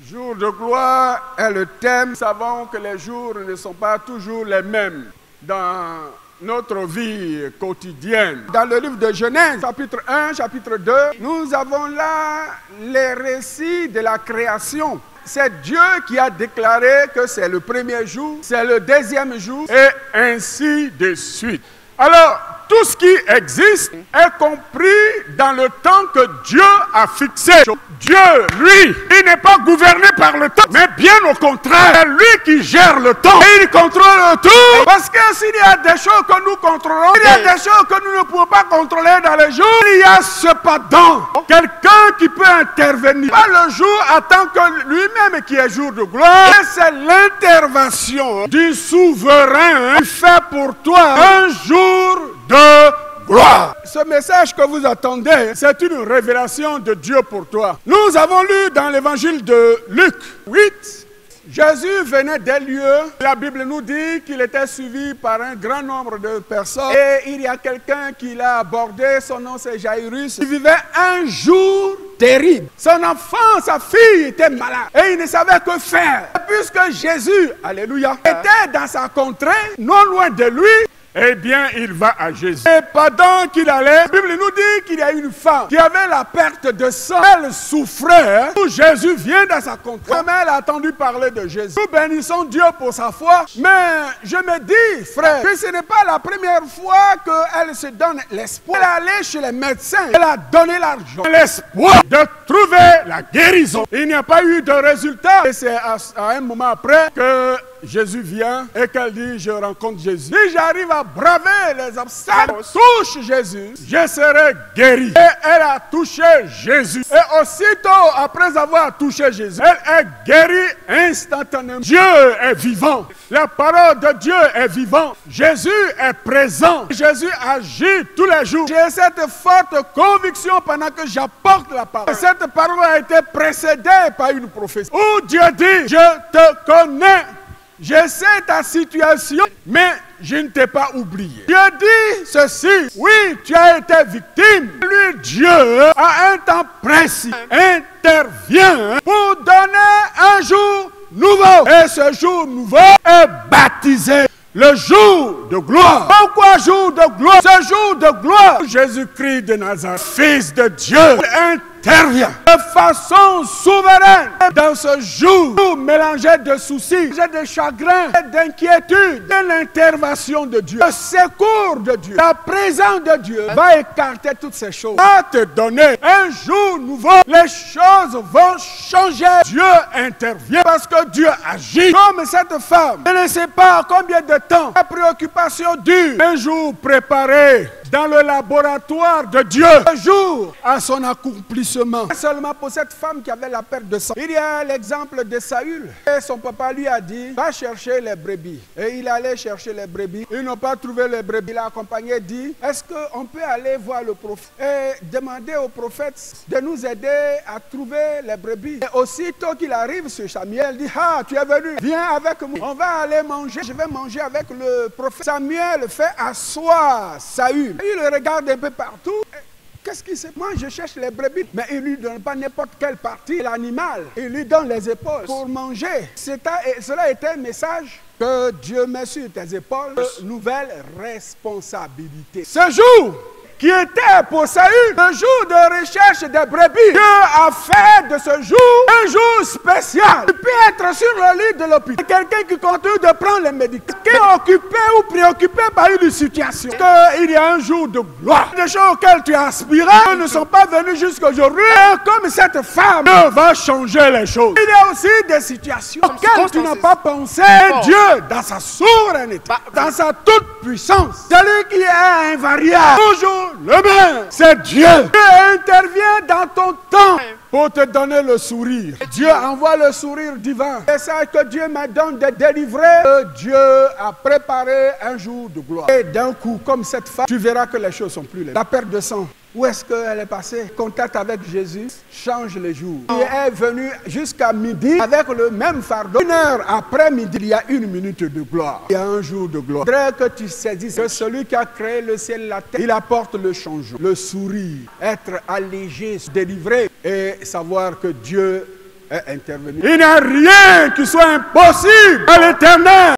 Jour de gloire est le thème. Nous savons que les jours ne sont pas toujours les mêmes dans notre vie quotidienne. Dans le livre de Genèse, chapitre 1, chapitre 2, nous avons là les récits de la création. C'est Dieu qui a déclaré que c'est le premier jour, c'est le deuxième jour, et ainsi de suite. Alors, tout ce qui existe est compris dans le temps que Dieu a fixé. Dieu, lui, il n'est pas gouverné par le temps, mais bien au contraire, c'est lui qui gère le temps. Et il contrôle tout. Parce que s'il y a des choses que nous contrôlons, il y a des choses que nous ne pouvons pas contrôler dans les jours, il y a cependant quelqu'un qui peut intervenir. Pas le jour en tant que lui-même qui est jour de gloire, mais c'est l'intervention du souverain qui fait pour toi un jour de gloire. Ce message que vous attendez, c'est une révélation de Dieu pour toi. Nous avons lu dans l'évangile de Luc 8, Jésus venait des lieux. La Bible nous dit qu'il était suivi par un grand nombre de personnes. Et il y a quelqu'un qui l'a abordé, son nom c'est Jairus. Il vivait un jour terrible. Son enfant, sa fille était malade. Et il ne savait que faire. Et puisque Jésus, alléluia, était dans sa contrée, non loin de lui, eh bien, il va à Jésus. Et pendant qu'il allait, la Bible nous dit qu'il y a une femme qui avait la perte de sang. Elle souffrait. Jésus vient dans sa contrée. Mais elle a entendu parler de Jésus. Nous bénissons Dieu pour sa foi. Mais je me dis, frère, que ce n'est pas la première fois qu'elle se donne l'espoir. Elle est allée chez les médecins. Elle a donné l'argent. L'espoir de trouver la guérison. Il n'y a pas eu de résultat. Et c'est à un moment après que Jésus vient et qu'elle dit, je rencontre Jésus. Si j'arrive à braver les obstacles, touche Jésus, je serai guéri. Et elle a touché Jésus. Et aussitôt, après avoir touché Jésus, elle est guérie instantanément. Dieu est vivant. La parole de Dieu est vivante. Jésus est présent. Jésus agit tous les jours. J'ai cette forte conviction pendant que j'apporte la parole. Cette parole a été précédée par une prophétie où Dieu dit, je te connais. Je sais ta situation, mais je ne t'ai pas oublié. Dieu dit ceci, oui, tu as été victime. Lui, Dieu, à un temps précis, intervient pour donner un jour nouveau. Et ce jour nouveau est baptisé le jour de gloire. Pourquoi jour de gloire? Ce jour de gloire, Jésus-Christ de Nazareth, Fils de Dieu, intervient de façon souveraine dans ce jour mélangé de soucis, de chagrins, d'inquiétudes, de l'intervention de Dieu, le secours de Dieu, la présence de Dieu va écarter toutes ces choses, va te donner un jour nouveau. Les choses vont changer. Dieu intervient parce que Dieu agit. Comme cette femme, je ne sais pas combien de temps la préoccupation dure. Un jour préparé dans le laboratoire de Dieu, un jour à son accomplissement. Seulement pour cette femme qui avait la perte de sang. Il y a l'exemple de Saül. Et son papa lui a dit, va chercher les brebis. Et il allait chercher les brebis. Ils n'ont pas trouvé les brebis. Il a accompagné, dit, est-ce qu'on peut aller voir le prophète et demander au prophète de nous aider à trouver les brebis. Et aussitôt qu'il arrive sur Samuel, il dit, ah, tu es venu, viens avec moi. On va aller manger. Je vais manger avec le prophète. Samuel fait asseoir Saül. Il le regarde un peu partout. Qu'est-ce qu'il sait? Moi, je cherche les brebis. Mais il ne lui donne pas n'importe quelle partie de l'animal. Il lui donne les épaules pour manger. Cela était un message que Dieu met sur tes épaules. Nouvelle responsabilité. Ce jour qui était pour Saül le jour de recherche des brebis, Dieu a fait de ce jour un jour spécial. Tu peux être sur le lit de l'hôpital. Quelqu'un qui continue de prendre les médicaments, qui est occupé ou préoccupé par une situation. Parce qu'il y a un jour de gloire. Les choses auxquelles tu aspirais ne sont pas venues jusqu'à aujourd'hui. Comme cette femme, Dieu va changer les choses. Il y a aussi des situations auxquelles tu n'as pas pensé. Et Dieu, dans sa souveraineté, dans sa toute puissance, celui qui est invariable, toujours le même, c'est Dieu. Dieu intervient dans ton temps pour te donner le sourire. Dieu envoie le sourire divin. C'est ça que Dieu me donne de délivrer. Dieu a préparé un jour de gloire. Et d'un coup, comme cette femme, tu verras que les choses sont plus les mêmes. La perte de sang. Où est-ce qu'elle est passée? Contact avec Jésus change les jours. Il est venu jusqu'à midi avec le même fardeau. 1 heure après midi, il y a 1 minute de gloire. Il y a un jour de gloire. Je voudrais que tu saisisses que celui qui a créé le ciel et la terre, il apporte le changement, le sourire, être allégé, se délivrer et savoir que Dieu est intervenu. Il n'y a rien qui soit impossible à l'Éternel.